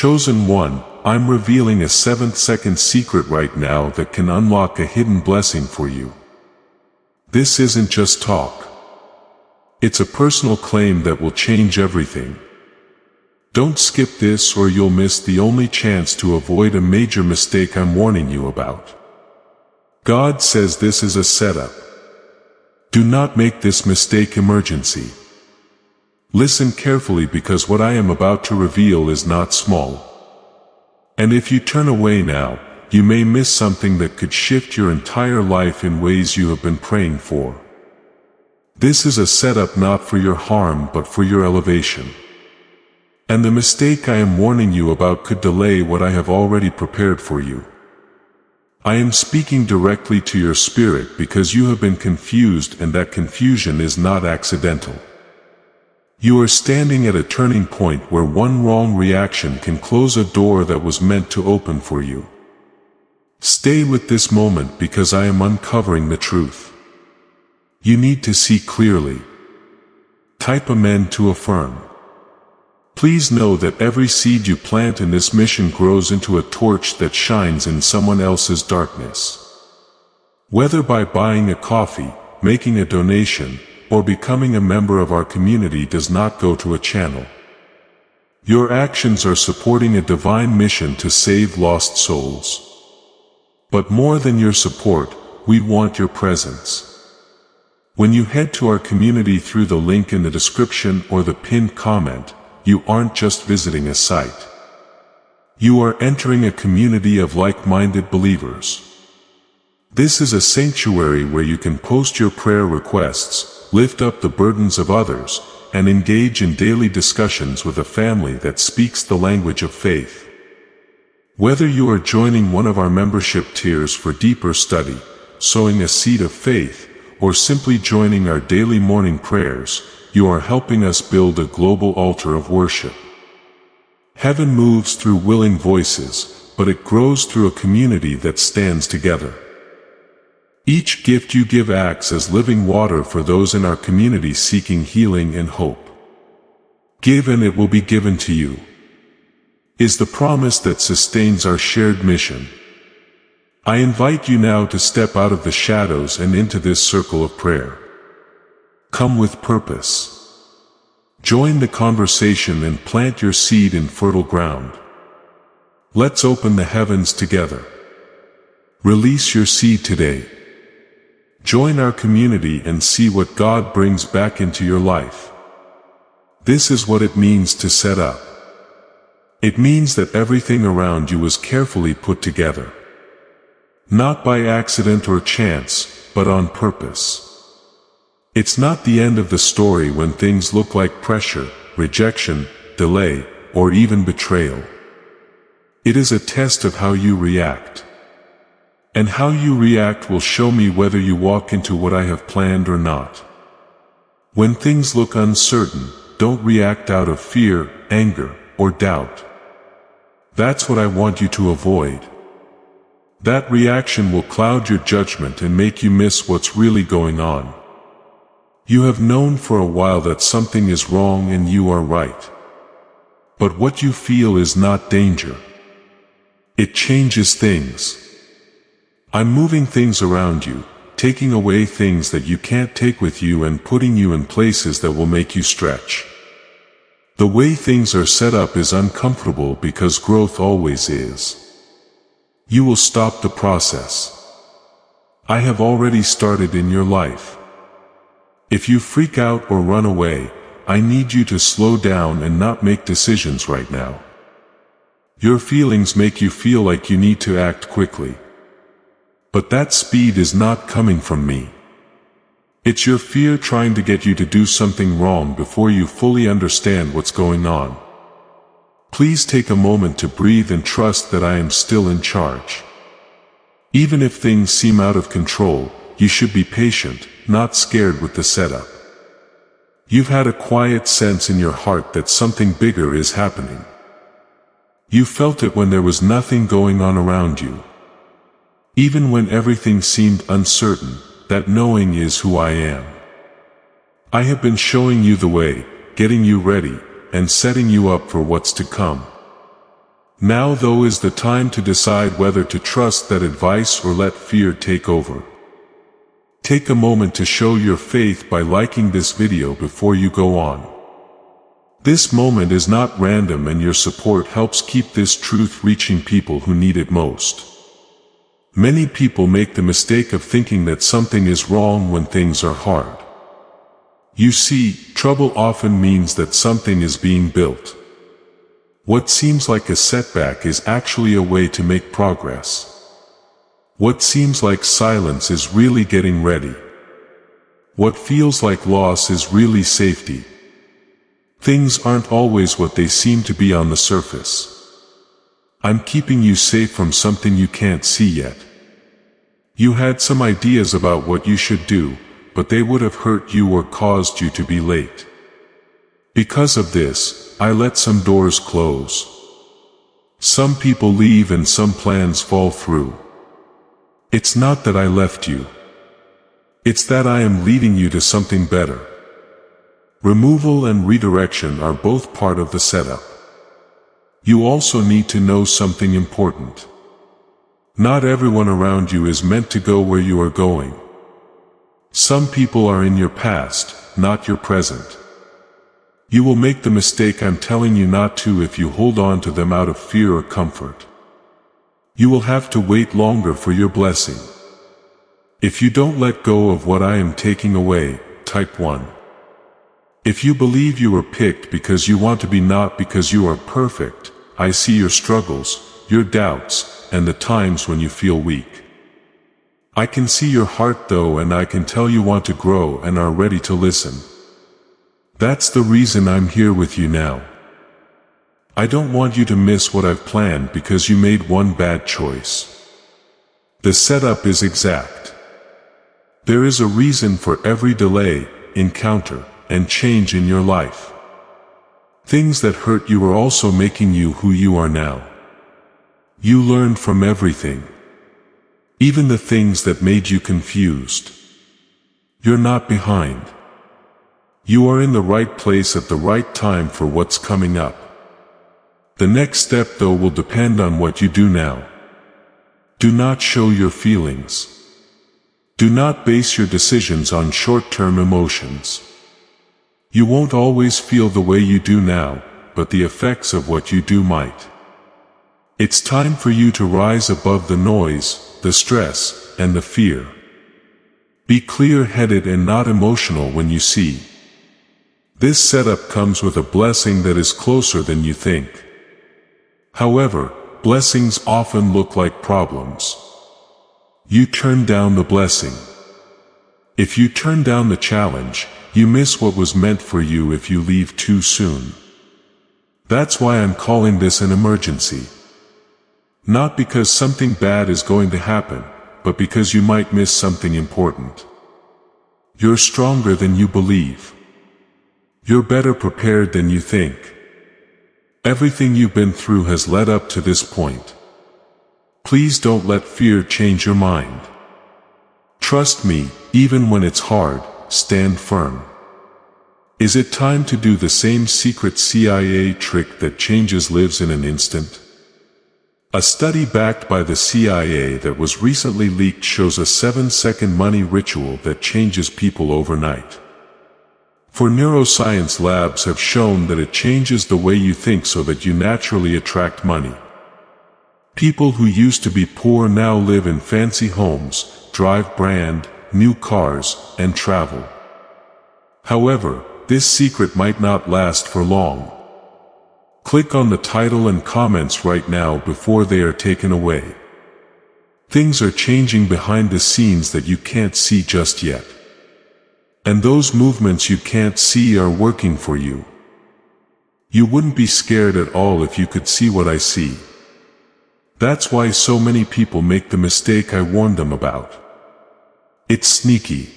Chosen one, I'm revealing a 7-second secret right now that can unlock a hidden blessing for you. This isn't just talk. It's a personal claim that will change everything. Don't skip this or you'll miss the only chance to avoid a major mistake I'm warning you about. God says this is a setup. Do not make this mistake emergency. Listen carefully because what I am about to reveal is not small. And if you turn away now, you may miss something that could shift your entire life in ways you have been praying for. This is a setup not for your harm but for your elevation. And the mistake I am warning you about could delay what I have already prepared for you. I am speaking directly to your spirit because you have been confused, and that confusion is not accidental. You are standing at a turning point where one wrong reaction can close a door that was meant to open for you. Stay with this moment because I am uncovering the truth. You need to see clearly. Type Amen to affirm. Please know that every seed you plant in this mission grows into a torch that shines in someone else's darkness. Whether by buying a coffee, making a donation, or becoming a member of our community does not go to a channel. Your actions are supporting a divine mission to save lost souls. But more than your support, we want your presence. When you head to our community through the link in the description or the pinned comment, you aren't just visiting a site. You are entering a community of like-minded believers. This is a sanctuary where you can post your prayer requests, lift up the burdens of others, and engage in daily discussions with a family that speaks the language of faith. Whether you are joining one of our membership tiers for deeper study, sowing a seed of faith, or simply joining our daily morning prayers, you are helping us build a global altar of worship. Heaven moves through willing voices, but it grows through a community that stands together. Each gift you give acts as living water for those in our community seeking healing and hope. Give and it will be given to you, is the promise that sustains our shared mission. I invite you now to step out of the shadows and into this circle of prayer. Come with purpose. Join the conversation and plant your seed in fertile ground. Let's open the heavens together. Release your seed today. Join our community and see what God brings back into your life. This is what it means to set up. It means that everything around you is carefully put together. Not by accident or chance, but on purpose. It's not the end of the story when things look like pressure, rejection, delay, or even betrayal. It is a test of how you react. And how you react will show me whether you walk into what I have planned or not. When things look uncertain, don't react out of fear, anger, or doubt. That's what I want you to avoid. That reaction will cloud your judgment and make you miss what's really going on. You have known for a while that something is wrong and you are right. But what you feel is not danger. It changes things. I'm moving things around you, taking away things that you can't take with you and putting you in places that will make you stretch. The way things are set up is uncomfortable because growth always is. You will stop the process. I have already started in your life. If you freak out or run away, I need you to slow down and not make decisions right now. Your feelings make you feel like you need to act quickly. But that speed is not coming from me. It's your fear trying to get you to do something wrong before you fully understand what's going on. Please take a moment to breathe and trust that I am still in charge. Even if things seem out of control, you should be patient, not scared with the setup. You've had a quiet sense in your heart that something bigger is happening. You felt it when there was nothing going on around you. Even when everything seemed uncertain, that knowing is who I am. I have been showing you the way, getting you ready, and setting you up for what's to come. Now though is the time to decide whether to trust that advice or let fear take over. Take a moment to show your faith by liking this video before you go on. This moment is not random, and your support helps keep this truth reaching people who need it most. Many people make the mistake of thinking that something is wrong when things are hard. You see, trouble often means that something is being built. What seems like a setback is actually a way to make progress. What seems like silence is really getting ready. What feels like loss is really safety. Things aren't always what they seem to be on the surface. I'm keeping you safe from something you can't see yet. You had some ideas about what you should do, but they would have hurt you or caused you to be late. Because of this, I let some doors close. Some people leave and some plans fall through. It's not that I left you. It's that I am leading you to something better. Removal and redirection are both part of the setup. You also need to know something important. Not everyone around you is meant to go where you are going. Some people are in your past, not your present. You will make the mistake I'm telling you not to if you hold on to them out of fear or comfort. You will have to wait longer for your blessing. If you don't let go of what I am taking away, type 1. If you believe you were picked because you want to be, not because you are perfect, I see your struggles, your doubts, and the times when you feel weak. I can see your heart though, and I can tell you want to grow and are ready to listen. That's the reason I'm here with you now. I don't want you to miss what I've planned because you made one bad choice. The setup is exact. There is a reason for every delay, encounter, and change in your life. Things that hurt you are also making you who you are now. You learned from everything. Even the things that made you confused. You're not behind. You are in the right place at the right time for what's coming up. The next step though will depend on what you do now. Do not show your feelings. Do not base your decisions on short-term emotions. You won't always feel the way you do now, but the effects of what you do might. It's time for you to rise above the noise, the stress, and the fear. Be clear-headed and not emotional when you see. This setup comes with a blessing that is closer than you think. However, blessings often look like problems. You turn down the blessing. If you turn down the challenge, you miss what was meant for you if you leave too soon. That's why I'm calling this an emergency. Not because something bad is going to happen, but because you might miss something important. You're stronger than you believe. You're better prepared than you think. Everything you've been through has led up to this point. Please don't let fear change your mind. Trust me, even when it's hard, stand firm. Is it time to do the same secret CIA trick that changes lives in an instant? A study backed by the CIA that was recently leaked shows a 7-second money ritual that changes people overnight. For neuroscience, labs have shown that it changes the way you think so that you naturally attract money. People who used to be poor now live in fancy homes, drive brand new cars, and travel. However, this secret might not last for long. Click on the title and comments right now before they are taken away. Things are changing behind the scenes that you can't see just yet. And those movements you can't see are working for you. You wouldn't be scared at all if you could see what I see. That's why so many people make the mistake I warned them about. It's sneaky.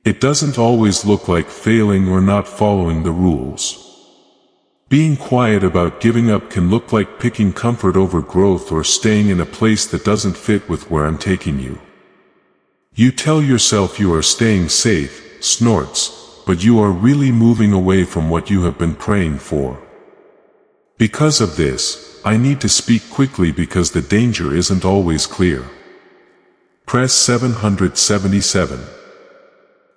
It doesn't always look like failing or not following the rules. Being quiet about giving up can look like picking comfort over growth or staying in a place that doesn't fit with where I'm taking you. You tell yourself you are staying safe, snorts, but you are really moving away from what you have been praying for. Because of this, I need to speak quickly because the danger isn't always clear. Press 777.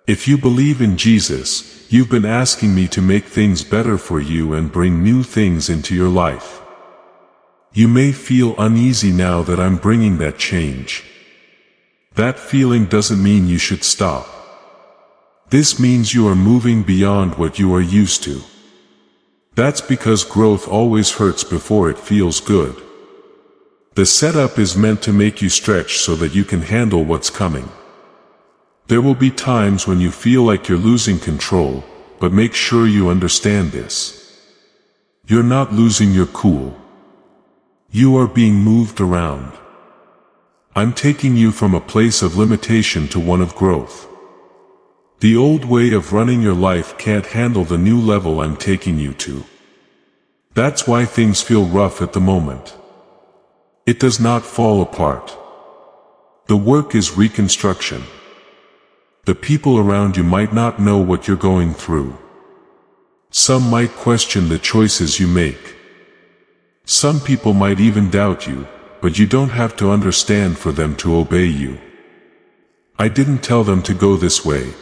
If you believe in Jesus, you've been asking me to make things better for you and bring new things into your life. You may feel uneasy now that I'm bringing that change. That feeling doesn't mean you should stop. This means you are moving beyond what you are used to. That's because growth always hurts before it feels good. The setup is meant to make you stretch so that you can handle what's coming. There will be times when you feel like you're losing control, but make sure you understand this. You're not losing your cool. You are being moved around. I'm taking you from a place of limitation to one of growth. The old way of running your life can't handle the new level I'm taking you to. That's why things feel rough at the moment. It does not fall apart. The work is reconstruction. The people around you might not know what you're going through. Some might question the choices you make. Some people might even doubt you, but you don't have to understand for them to obey you. I didn't tell them to go this way.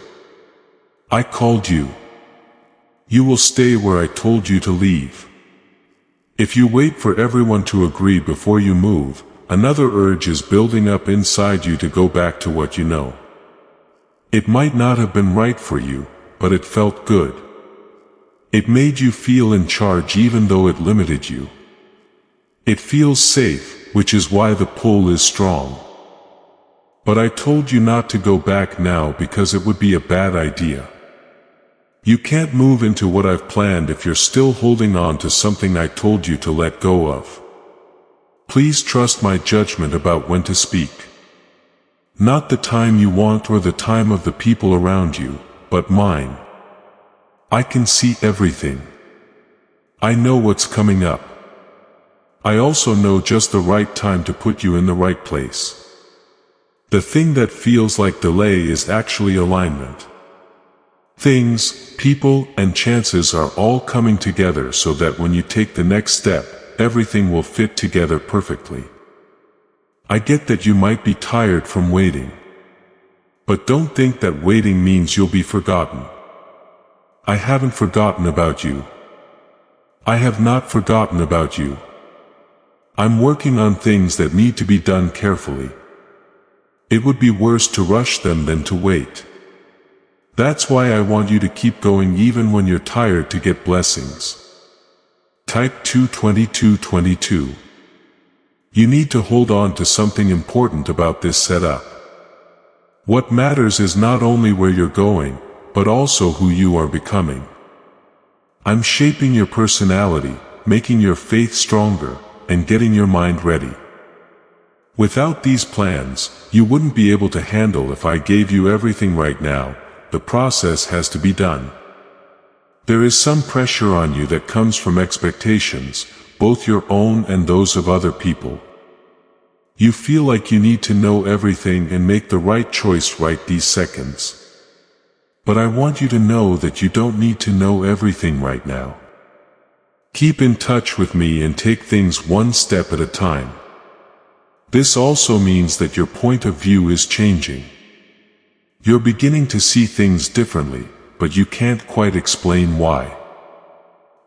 I called you. You will stay where I told you to leave. If you wait for everyone to agree before you move, another urge is building up inside you to go back to what you know. It might not have been right for you, but it felt good. It made you feel in charge even though it limited you. It feels safe, which is why the pull is strong. But I told you not to go back now because it would be a bad idea. You can't move into what I've planned if you're still holding on to something I told you to let go of. Please trust my judgment about when to speak. Not the time you want or the time of the people around you, but mine. I can see everything. I know what's coming up. I also know just the right time to put you in the right place. The thing that feels like delay is actually alignment. Things, people, and chances are all coming together so that when you take the next step, everything will fit together perfectly. I get that you might be tired from waiting. But don't think that waiting means you'll be forgotten. I haven't forgotten about you. I have not forgotten about you. I'm working on things that need to be done carefully. It would be worse to rush them than to wait. That's why I want you to keep going even when you're tired to get blessings. Type 22222. You need to hold on to something important about this setup. What matters is not only where you're going, but also who you are becoming. I'm shaping your personality, making your faith stronger, and getting your mind ready. Without these plans, you wouldn't be able to handle if I gave you everything right now. The process has to be done. There is some pressure on you that comes from expectations, both your own and those of other people. You feel like you need to know everything and make the right choice right these seconds. But I want you to know that you don't need to know everything right now. Keep in touch with me and take things one step at a time. This also means that your point of view is changing. You're beginning to see things differently, but you can't quite explain why.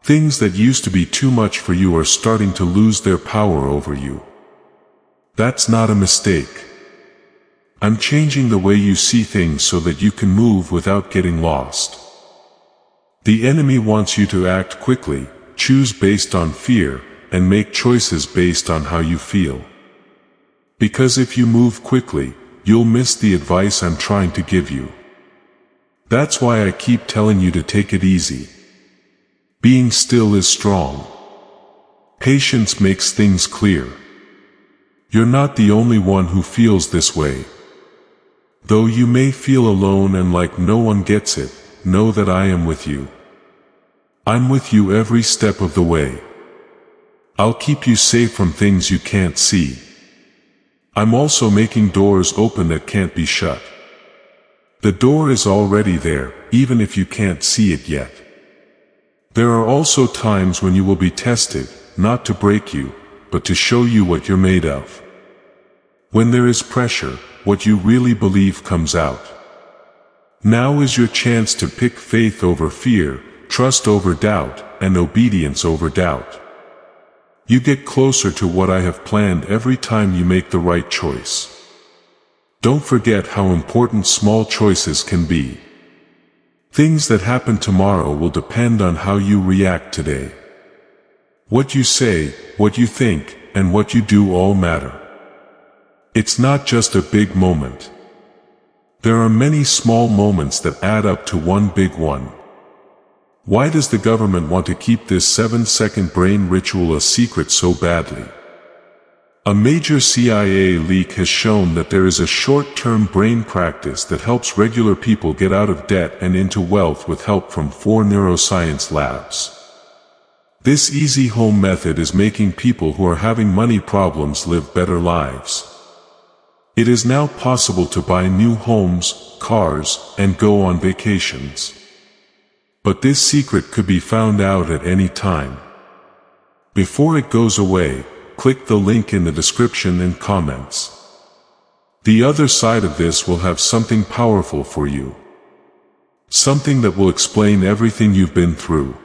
Things that used to be too much for you are starting to lose their power over you. That's not a mistake. I'm changing the way you see things so that you can move without getting lost. The enemy wants you to act quickly, choose based on fear, and make choices based on how you feel. Because if you move quickly, you'll miss the advice I'm trying to give you. That's why I keep telling you to take it easy. Being still is strong. Patience makes things clear. You're not the only one who feels this way. Though you may feel alone and like no one gets it, know that I am with you. I'm with you every step of the way. I'll keep you safe from things you can't see. I'm also making doors open that can't be shut. The door is already there, even if you can't see it yet. There are also times when you will be tested, not to break you, but to show you what you're made of. When there is pressure, what you really believe comes out. Now is your chance to pick faith over fear, trust over doubt, and obedience over doubt. You get closer to what I have planned every time you make the right choice. Don't forget how important small choices can be. Things that happen tomorrow will depend on how you react today. What you say, what you think, and what you do all matter. It's not just a big moment. There are many small moments that add up to one big one. Why does the government want to keep this 7-second brain ritual a secret so badly? A major CIA leak has shown that there is a short-term brain practice that helps regular people get out of debt and into wealth with help from 4 neuroscience labs. This easy home method is making people who are having money problems live better lives. It is now possible to buy new homes, cars, and go on vacations. But this secret could be found out at any time. Before it goes away, click the link in the description and comments. The other side of this will have something powerful for you. Something that will explain everything you've been through.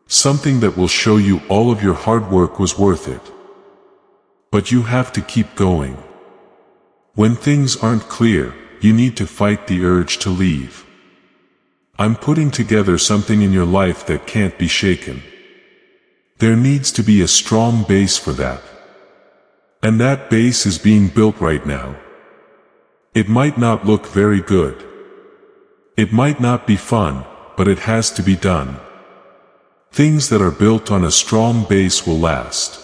Something that will show you all of your hard work was worth it. But you have to keep going. When things aren't clear, you need to fight the urge to leave. I'm putting together something in your life that can't be shaken. There needs to be a strong base for that. And that base is being built right now. It might not look very good. It might not be fun, but it has to be done. Things that are built on a strong base will last.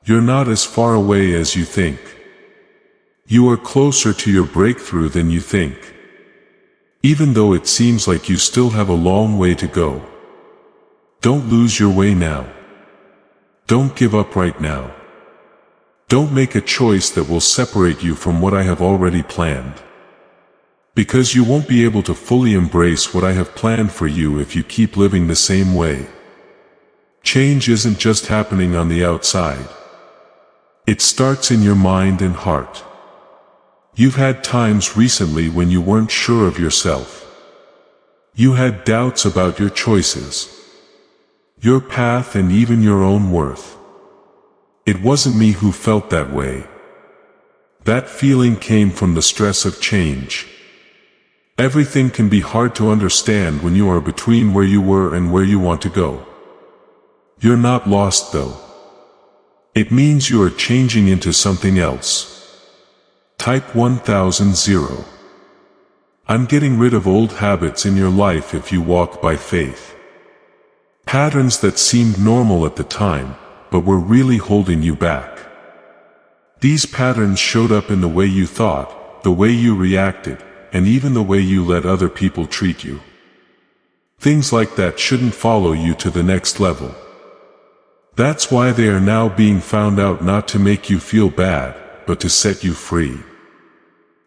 You're not as far away as you think. You are closer to your breakthrough than you think. Even though it seems like you still have a long way to go. Don't lose your way now. Don't give up right now. Don't make a choice that will separate you from what I have already planned. Because you won't be able to fully embrace what I have planned for you if you keep living the same way. Change isn't just happening on the outside. It starts in your mind and heart. You've had times recently when you weren't sure of yourself. You had doubts about your choices, your path, and even your own worth. It wasn't me who felt that way. That feeling came from the stress of change. Everything can be hard to understand when you are between where you were and where you want to go. You're not lost though. It means you are changing into something else. Type 1000. I'm getting rid of old habits in your life if you walk by faith. Patterns that seemed normal at the time, but were really holding you back. These patterns showed up in the way you thought, the way you reacted, and even the way you let other people treat you. Things like that shouldn't follow you to the next level. That's why they are now being found out, not to make you feel bad, but to set you free.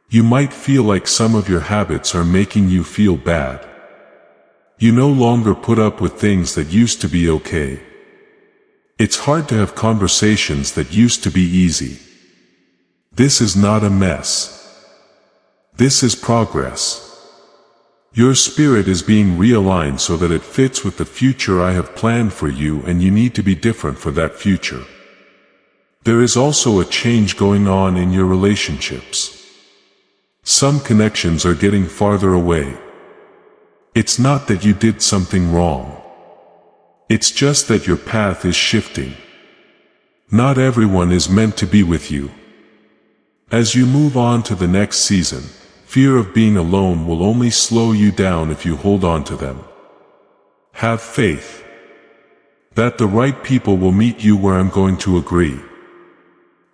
You might feel like some of your habits are making you feel bad. You no longer put up with things that used to be okay. It's hard to have conversations that used to be easy. This is not a mess. This is progress. Your spirit is being realigned so that it fits with the future I have planned for you, and you need to be different for that future. There is also a change going on in your relationships. Some connections are getting farther away. It's not that you did something wrong. It's just that your path is shifting. Not everyone is meant to be with you. As you move on to the next season, fear of being alone will only slow you down if you hold on to them. Have faith that the right people will meet you where I'm going to agree.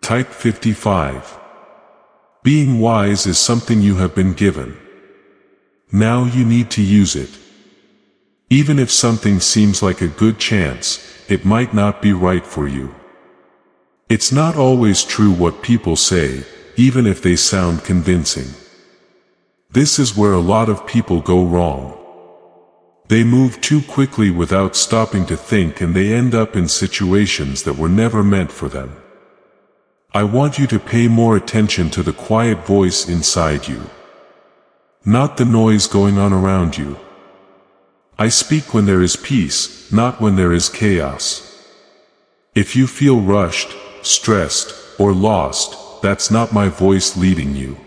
Type 55. Being wise is something you have been given. Now you need to use it. Even if something seems like a good chance, it might not be right for you. It's not always true what people say, even if they sound convincing. This is where a lot of people go wrong. They move too quickly without stopping to think, and they end up in situations that were never meant for them. I want you to pay more attention to the quiet voice inside you, not the noise going on around you. I speak when there is peace, not when there is chaos. If you feel rushed, stressed, or lost, that's not my voice leading you.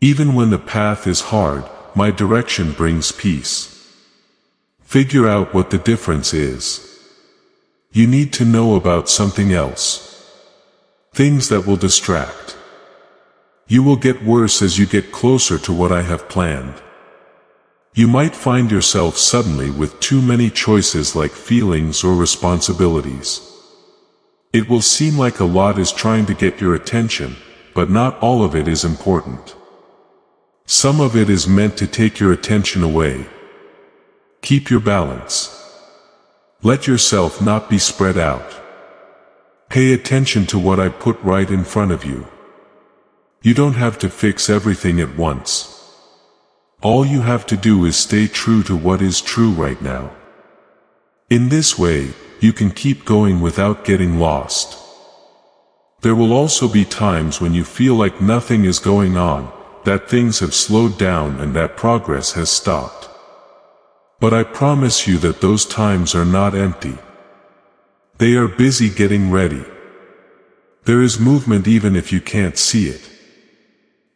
Even when the path is hard, my direction brings peace. Figure out what the difference is. You need to know about something else. Things that will distract. You will get worse as you get closer to what I have planned. You might find yourself suddenly with too many choices, like feelings or responsibilities. It will seem like a lot is trying to get your attention, but not all of it is important. Some of it is meant to take your attention away. Keep your balance. Let yourself not be spread out. Pay attention to what I put right in front of you. You don't have to fix everything at once. All you have to do is stay true to what is true right now. In this way, you can keep going without getting lost. There will also be times when you feel like nothing is going on, that things have slowed down and that progress has stopped. But I promise you that those times are not empty. They are busy getting ready. There is movement even if you can't see it.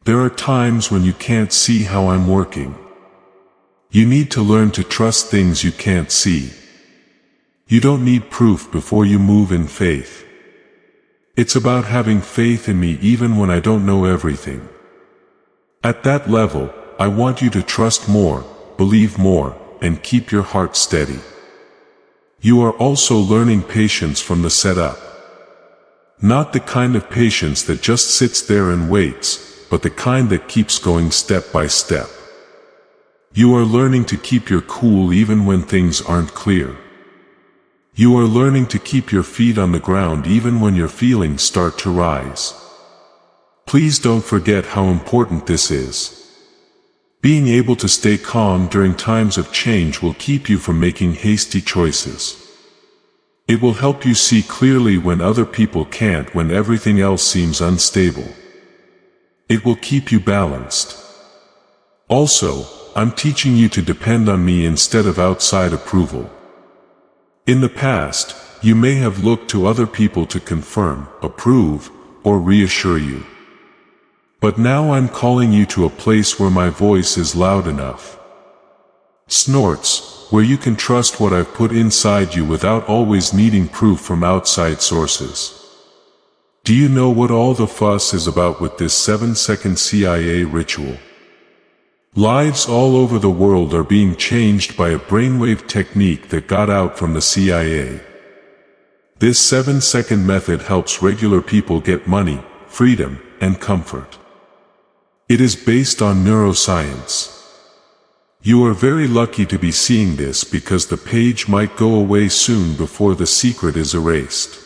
There are times when you can't see how I'm working. You need to learn to trust things you can't see. You don't need proof before you move in faith. It's about having faith in me even when I don't know everything. At that level, I want you to trust more, believe more, and keep your heart steady. You are also learning patience from the setup. Not the kind of patience that just sits there and waits, but the kind that keeps going step by step. You are learning to keep your cool even when things aren't clear. You are learning to keep your feet on the ground even when your feelings start to rise. Please don't forget how important this is. Being able to stay calm during times of change will keep you from making hasty choices. It will help you see clearly when other people can't, when everything else seems unstable. It will keep you balanced. Also, I'm teaching you to depend on me instead of outside approval. In the past, you may have looked to other people to confirm, approve, or reassure you. But now I'm calling you to a place where my voice is loud enough. Snorts, where you can trust what I've put inside you without always needing proof from outside sources. Do you know what all the fuss is about with this 7-second CIA ritual? Lives all over the world are being changed by a brainwave technique that got out from the CIA. This 7-second method helps regular people get money, freedom, and comfort. It is based on neuroscience. You are very lucky to be seeing this because the page might go away soon before the secret is erased.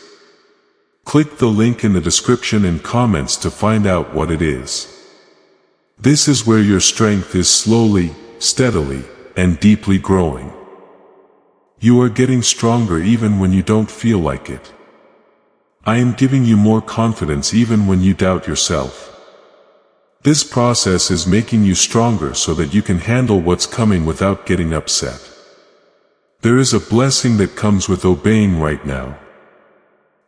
Click the link in the description and comments to find out what it is. This is where your strength is slowly, steadily, and deeply growing. You are getting stronger even when you don't feel like it. I am giving you more confidence even when you doubt yourself. This process is making you stronger so that you can handle what's coming without getting upset. There is a blessing that comes with obeying right now.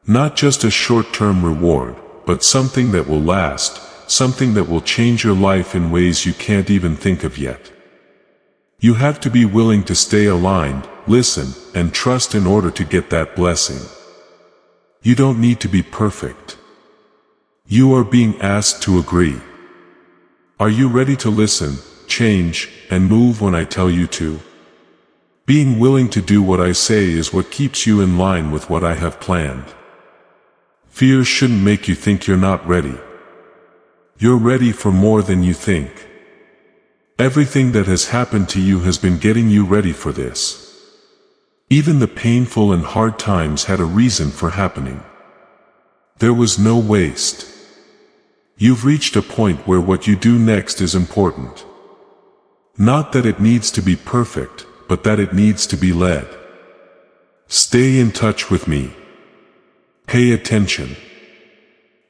Not just a short-term reward, but something that will last, something that will change your life in ways you can't even think of yet. You have to be willing to stay aligned, listen, and trust in order to get that blessing. You don't need to be perfect. You are being asked to agree. Are you ready to listen, change, and move when I tell you to? Being willing to do what I say is what keeps you in line with what I have planned. Fear shouldn't make you think you're not ready. You're ready for more than you think. Everything that has happened to you has been getting you ready for this. Even the painful and hard times had a reason for happening. There was no waste. You've reached a point where what you do next is important. Not that it needs to be perfect, but that it needs to be led. Stay in touch with me. Pay attention.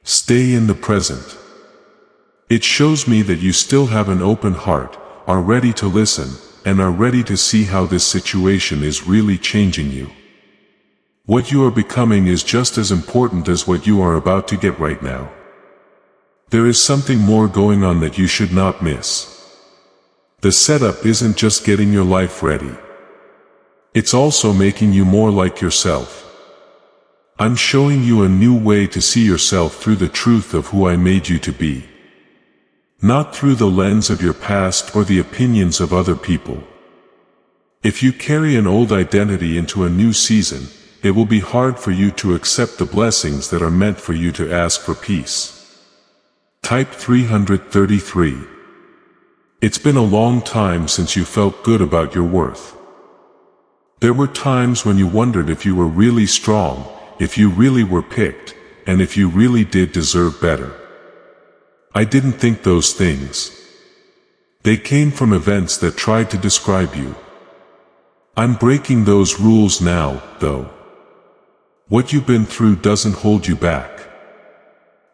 Stay in the present. It shows me that you still have an open heart, are ready to listen, and are ready to see how this situation is really changing you. What you are becoming is just as important as what you are about to get right now. There is something more going on that you should not miss. The setup isn't just getting your life ready. It's also making you more like yourself. I'm showing you a new way to see yourself through the truth of who I made you to be. Not through the lens of your past or the opinions of other people. If you carry an old identity into a new season, it will be hard for you to accept the blessings that are meant for you to ask for peace. Type 333. It's been a long time since you felt good about your worth. There were times when you wondered if you were really strong, if you really were picked, and if you really did deserve better. I didn't think those things. They came from events that tried to describe you. I'm breaking those rules now, though. What you've been through doesn't hold you back.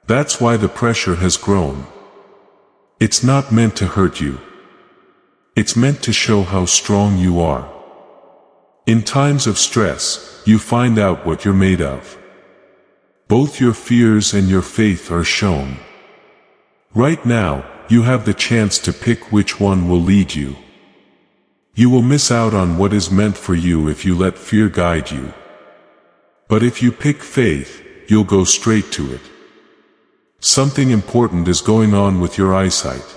That's why the pressure has grown. It's not meant to hurt you. It's meant to show how strong you are. In times of stress, you find out what you're made of. Both your fears and your faith are shown. Right now, you have the chance to pick which one will lead you. You will miss out on what is meant for you if you let fear guide you. But if you pick faith, you'll go straight to it. Something important is going on with your eyesight.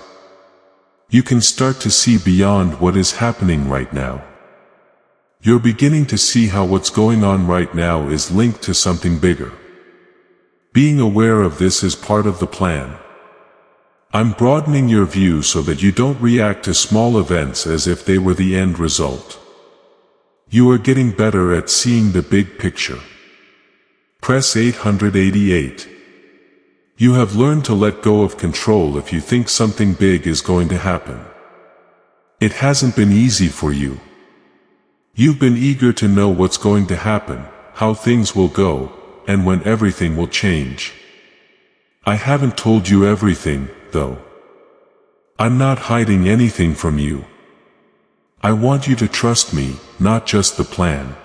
You can start to see beyond what is happening right now. You're beginning to see how what's going on right now is linked to something bigger. Being aware of this is part of the plan. I'm broadening your view so that you don't react to small events as if they were the end result. You are getting better at seeing the big picture. Press 888. You have learned to let go of control if you think something big is going to happen. It hasn't been easy for you. You've been eager to know what's going to happen, how things will go, and when everything will change. I haven't told you everything, though. I'm not hiding anything from you. I want you to trust me, not just the plan.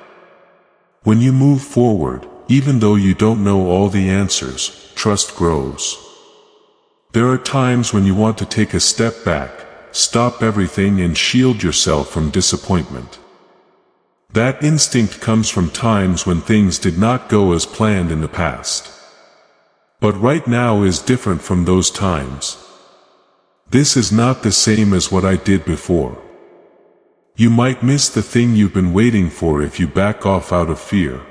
When you move forward, even though you don't know all the answers, trust grows. There are times when you want to take a step back, stop everything and shield yourself from disappointment. That instinct comes from times when things did not go as planned in the past. But right now is different from those times. This is not the same as what I did before. You might miss the thing you've been waiting for if you back off out of fear.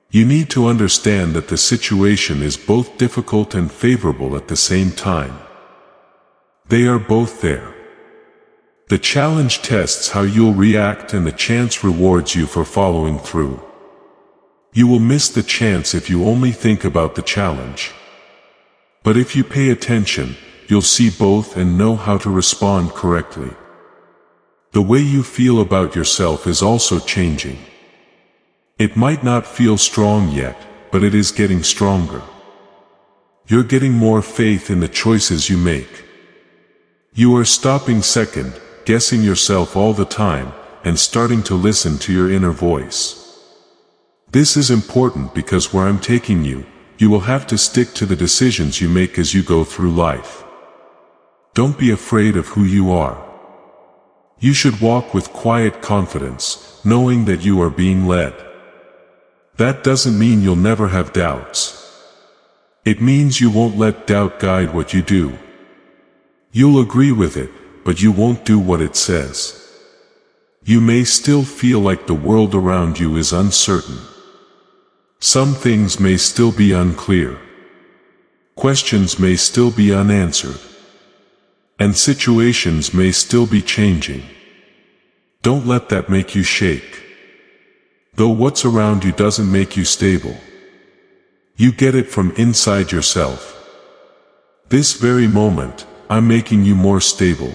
You need to understand that the situation is both difficult and favorable at the same time. They are both there. The challenge tests how you'll react and the chance rewards you for following through. You will miss the chance if you only think about the challenge. But if you pay attention, you'll see both and know how to respond correctly. The way you feel about yourself is also changing. It might not feel strong yet, but it is getting stronger. You're getting more faith in the choices you make. You are stopping second, guessing yourself all the time, and starting to listen to your inner voice. This is important because where I'm taking you, you will have to stick to the decisions you make as you go through life. Don't be afraid of who you are. You should walk with quiet confidence, knowing that you are being led. That doesn't mean you'll never have doubts. It means you won't let doubt guide what you do. You'll agree with it, but you won't do what it says. You may still feel like the world around you is uncertain. Some things may still be unclear. Questions may still be unanswered. And situations may still be changing. Don't let that make you shake. Though what's around you doesn't make you stable. You get it from inside yourself. This very moment, I'm making you more stable.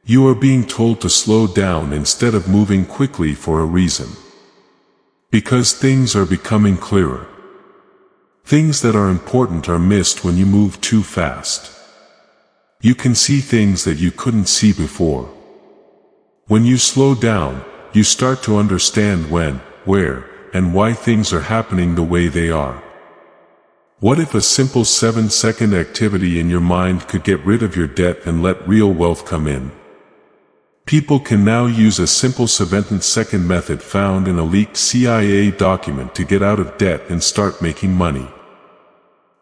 You are being told to slow down instead of moving quickly for a reason. Because things are becoming clearer. Things that are important are missed when you move too fast. You can see things that you couldn't see before. When you slow down, you start to understand when, where, and why things are happening the way they are. What if a simple 7-second activity in your mind could get rid of your debt and let real wealth come in? People can now use a simple 7-second method found in a leaked CIA document to get out of debt and start making money.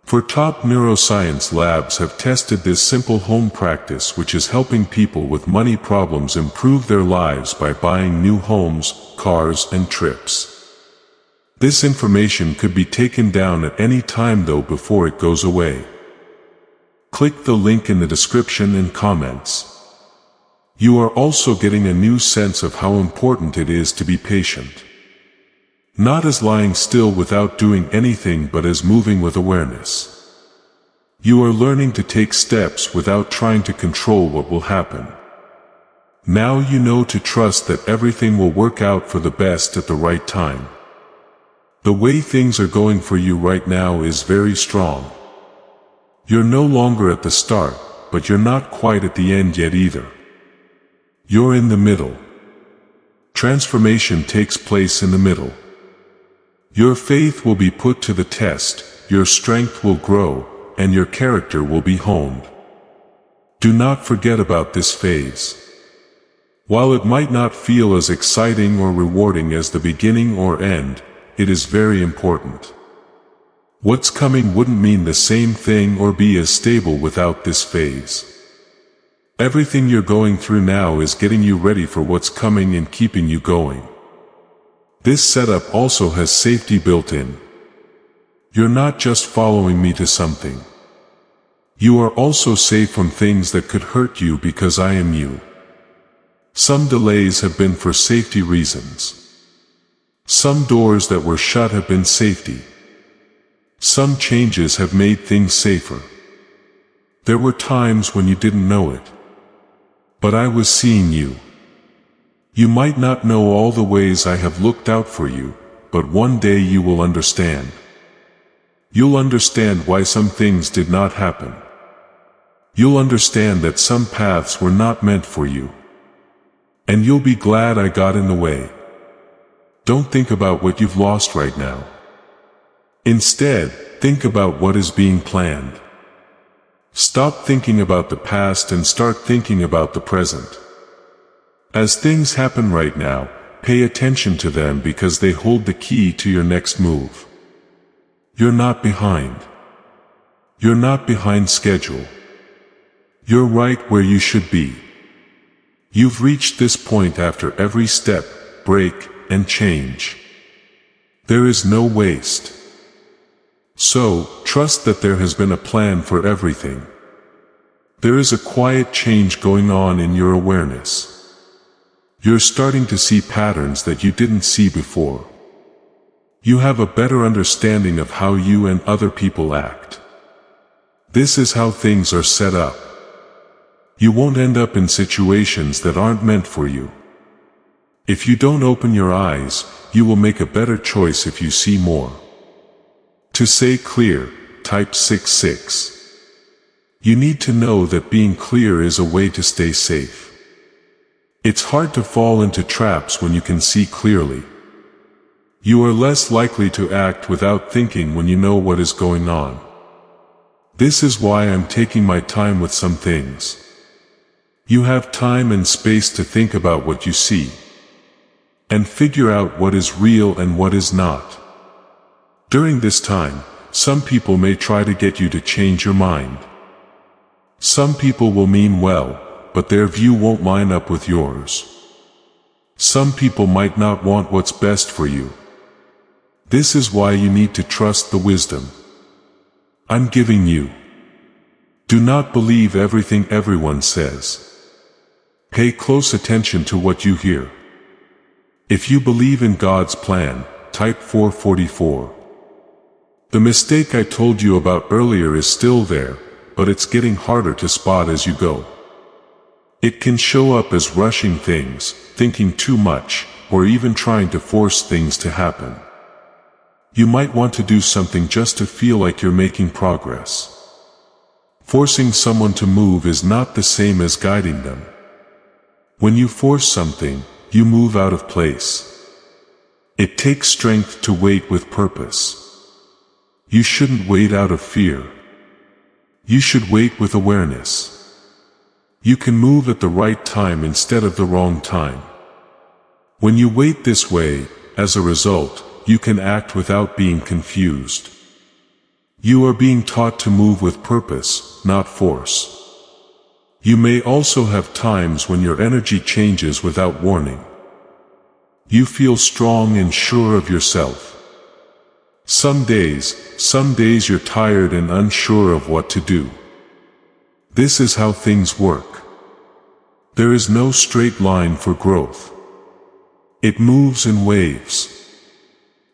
For top neuroscience labs have tested this simple home practice, which is helping people with money problems improve their lives by buying new homes, cars, and trips. This information could be taken down at any time though before it goes away. Click the link in the description and comments. You are also getting a new sense of how important it is to be patient. Not as lying still without doing anything, but as moving with awareness. You are learning to take steps without trying to control what will happen. Now you know to trust that everything will work out for the best at the right time. The way things are going for you right now is very strong. You're no longer at the start, but you're not quite at the end yet either. You're in the middle. Transformation takes place in the middle. Your faith will be put to the test, your strength will grow, and your character will be honed. Do not forget about this phase. While it might not feel as exciting or rewarding as the beginning or end, it is very important. What's coming wouldn't mean the same thing or be as stable without this phase. Everything you're going through now is getting you ready for what's coming and keeping you going. This setup also has safety built in. You're not just following me to something. You are also safe from things that could hurt you because I am you. Some delays have been for safety reasons. Some doors that were shut have been safety. Some changes have made things safer. There were times when you didn't know it. But I was seeing you. You might not know all the ways I have looked out for you, but one day you will understand. You'll understand why some things did not happen. You'll understand that some paths were not meant for you. And you'll be glad I got in the way. Don't think about what you've lost right now. Instead, think about what is being planned. Stop thinking about the past and start thinking about the present. As things happen right now, pay attention to them because they hold the key to your next move. You're not behind. You're not behind schedule. You're right where you should be. You've reached this point after every step, break, and change. There is no waste. So, trust that there has been a plan for everything. There is a quiet change going on in your awareness. You're starting to see patterns that you didn't see before. You have a better understanding of how you and other people act. This is how things are set up. You won't end up in situations that aren't meant for you. If you don't open your eyes, you will make a better choice if you see more. To say clear, type 66. You need to know that being clear is a way to stay safe. It's hard to fall into traps when you can see clearly. You are less likely to act without thinking when you know what is going on. This is why I'm taking my time with some things. You have time and space to think about what you see. And figure out what is real and what is not. During this time, some people may try to get you to change your mind. Some people will mean well, but their view won't line up with yours. Some people might not want what's best for you. This is why you need to trust the wisdom I'm giving you. Do not believe everything everyone says. Pay close attention to what you hear. If you believe in God's plan, type 444. The mistake I told you about earlier is still there, but it's getting harder to spot as you go. It can show up as rushing things, thinking too much, or even trying to force things to happen. You might want to do something just to feel like you're making progress. Forcing someone to move is not the same as guiding them. When you force something, you move out of place. It takes strength to wait with purpose. You shouldn't wait out of fear. You should wait with awareness. You can move at the right time instead of the wrong time. When you wait this way, as a result, you can act without being confused. You are being taught to move with purpose, not force. You may also have times when your energy changes without warning. You feel strong and sure of yourself. Some days you're tired and unsure of what to do. This is how things work. There is no straight line for growth. It moves in waves.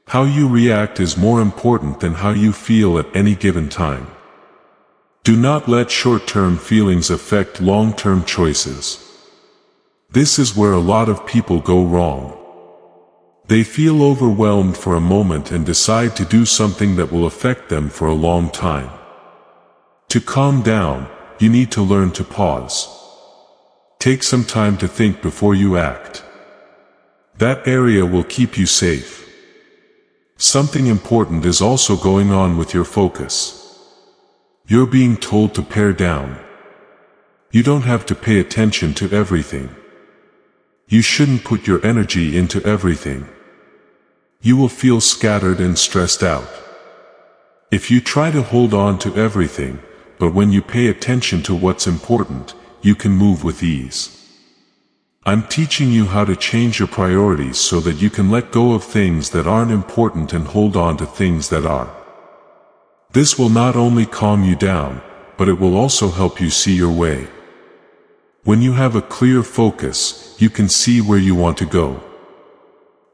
How you react is more important than how you feel at any given time. Do not let short-term feelings affect long-term choices. This is where a lot of people go wrong. They feel overwhelmed for a moment and decide to do something that will affect them for a long time. To calm down, you need to learn to pause. Take some time to think before you act. That area will keep you safe. Something important is also going on with your focus. You're being told to pare down. You don't have to pay attention to everything. You shouldn't put your energy into everything. You will feel scattered and stressed out. If you try to hold on to everything, but when you pay attention to what's important, you can move with ease. I'm teaching you how to change your priorities so that you can let go of things that aren't important and hold on to things that are. This will not only calm you down, but it will also help you see your way. When you have a clear focus, you can see where you want to go.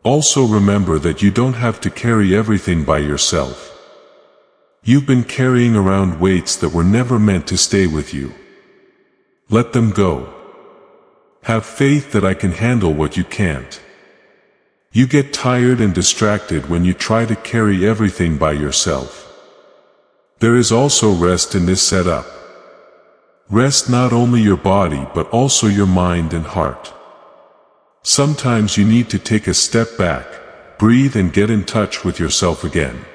Also remember that you don't have to carry everything by yourself. You've been carrying around weights that were never meant to stay with you. Let them go. Have faith that I can handle what you can't. You get tired and distracted when you try to carry everything by yourself. There is also rest in this setup. Rest not only your body but also your mind and heart. Sometimes you need to take a step back, breathe and get in touch with yourself again.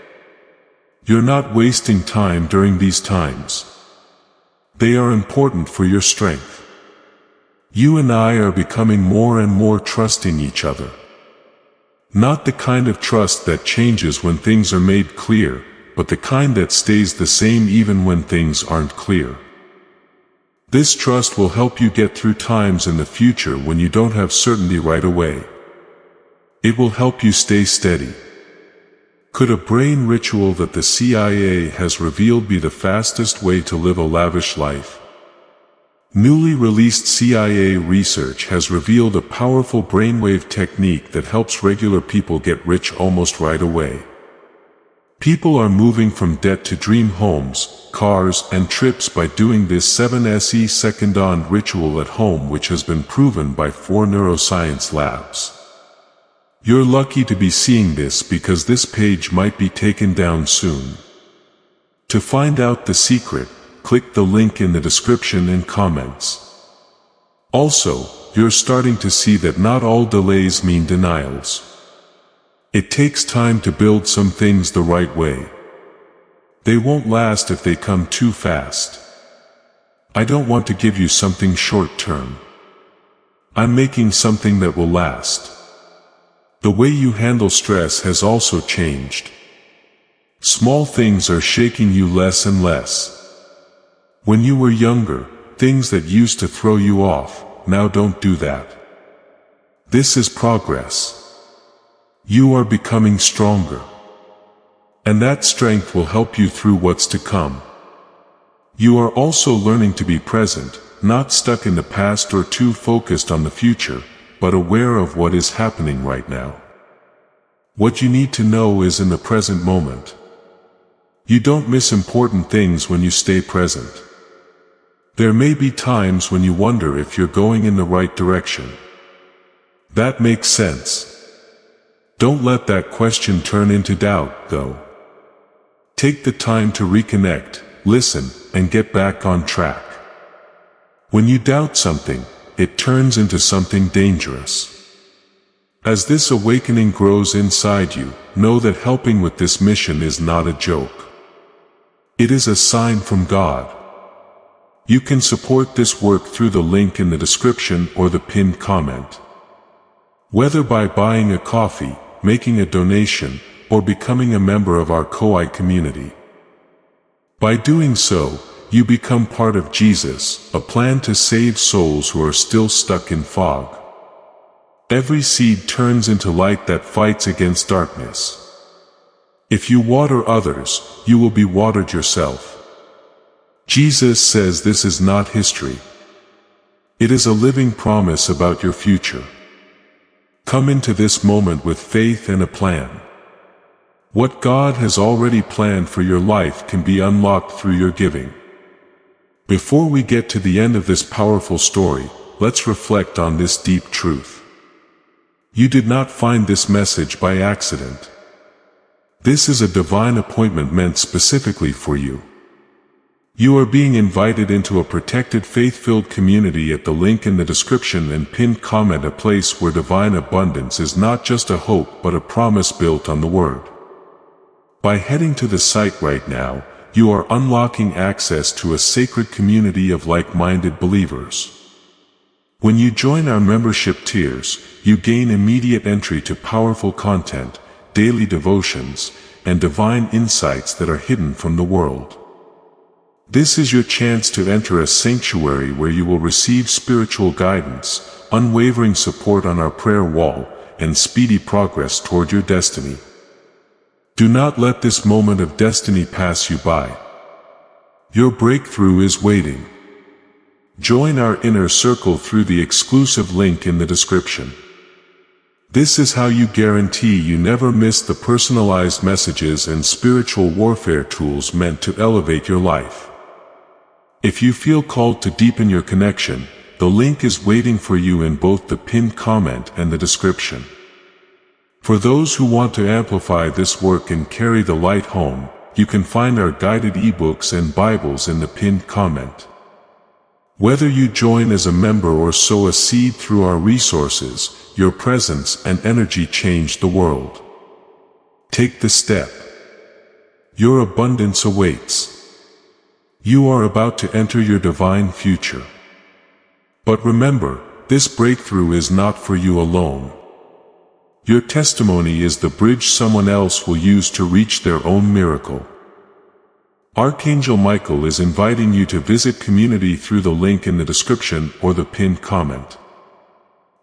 You're not wasting time during these times. They are important for your strength. You and I are becoming more and more trusting each other. Not the kind of trust that changes when things are made clear, but the kind that stays the same even when things aren't clear. This trust will help you get through times in the future when you don't have certainty right away. It will help you stay steady. Could a brain ritual that the CIA has revealed be the fastest way to live a lavish life? Newly released CIA research has revealed a powerful brainwave technique that helps regular people get rich almost right away. People are moving from debt to dream homes, cars, and trips by doing this 7 second ritual at home, which has been proven by 4 neuroscience labs. You're lucky to be seeing this because this page might be taken down soon. To find out the secret, click the link in the description and comments. Also, you're starting to see that not all delays mean denials. It takes time to build some things the right way. They won't last if they come too fast. I don't want to give you something short-term. I'm making something that will last. The way you handle stress has also changed. Small things are shaking you less and less. When you were younger, things that used to throw you off, now don't do that. This is progress. You are becoming stronger. And that strength will help you through what's to come. You are also learning to be present, not stuck in the past or too focused on the future, but aware of what is happening right now. What you need to know is in the present moment. You don't miss important things when you stay present. There may be times when you wonder if you're going in the right direction. That makes sense. Don't let that question turn into doubt, though. Take the time to reconnect, listen, and get back on track. When you doubt something, it turns into something dangerous. As this awakening grows inside you, know that helping with this mission is not a joke. It is a sign from God. You can support this work through the link in the description or the pinned comment. Whether by buying a coffee, making a donation, or becoming a member of our Koi community. By doing so, you become part of Jesus, a plan to save souls who are still stuck in fog. Every seed turns into light that fights against darkness. If you water others, you will be watered yourself. Jesus says this is not history. It is a living promise about your future. Come into this moment with faith and a plan. What God has already planned for your life can be unlocked through your giving. Before we get to the end of this powerful story, let's reflect on this deep truth. You did not find this message by accident. This is a divine appointment meant specifically for you. You are being invited into a protected faith-filled community at the link in the description and pinned comment, a place where divine abundance is not just a hope but a promise built on the Word. By heading to the site right now, you are unlocking access to a sacred community of like-minded believers. When you join our membership tiers, you gain immediate entry to powerful content, daily devotions, and divine insights that are hidden from the world. This is your chance to enter a sanctuary where you will receive spiritual guidance, unwavering support on our prayer wall, and speedy progress toward your destiny. Do not let this moment of destiny pass you by. Your breakthrough is waiting. Join our inner circle through the exclusive link in the description. This is how you guarantee you never miss the personalized messages and spiritual warfare tools meant to elevate your life. If you feel called to deepen your connection, the link is waiting for you in both the pinned comment and the description. For those who want to amplify this work and carry the light home, you can find our guided ebooks and Bibles in the pinned comment. Whether you join as a member or sow a seed through our resources, your presence and energy change the world. Take the step. Your abundance awaits. You are about to enter your divine future. But remember, this breakthrough is not for you alone. Your testimony is the bridge someone else will use to reach their own miracle. Archangel Michael is inviting you to visit community through the link in the description or the pinned comment.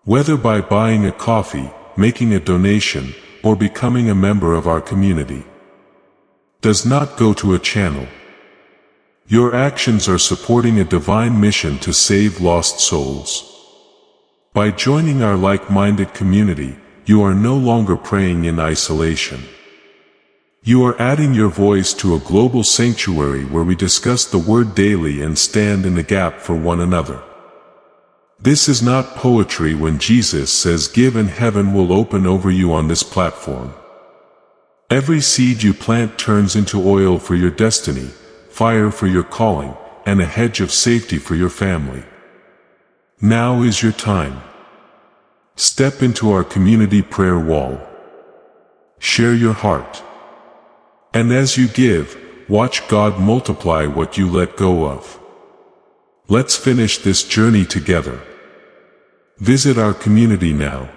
Whether by buying a coffee, making a donation, or becoming a member of our community, does not go to a channel. Your actions are supporting a divine mission to save lost souls. By joining our like-minded community, you are no longer praying in isolation. You are adding your voice to a global sanctuary where we discuss the Word daily and stand in the gap for one another. This is not poetry when Jesus says give and heaven will open over you on this platform. Every seed you plant turns into oil for your destiny, fire for your calling, and a hedge of safety for your family. Now is your time. Step into our community prayer wall. Share your heart. And as you give, watch God multiply what you let go of. Let's finish this journey together. Visit our community now.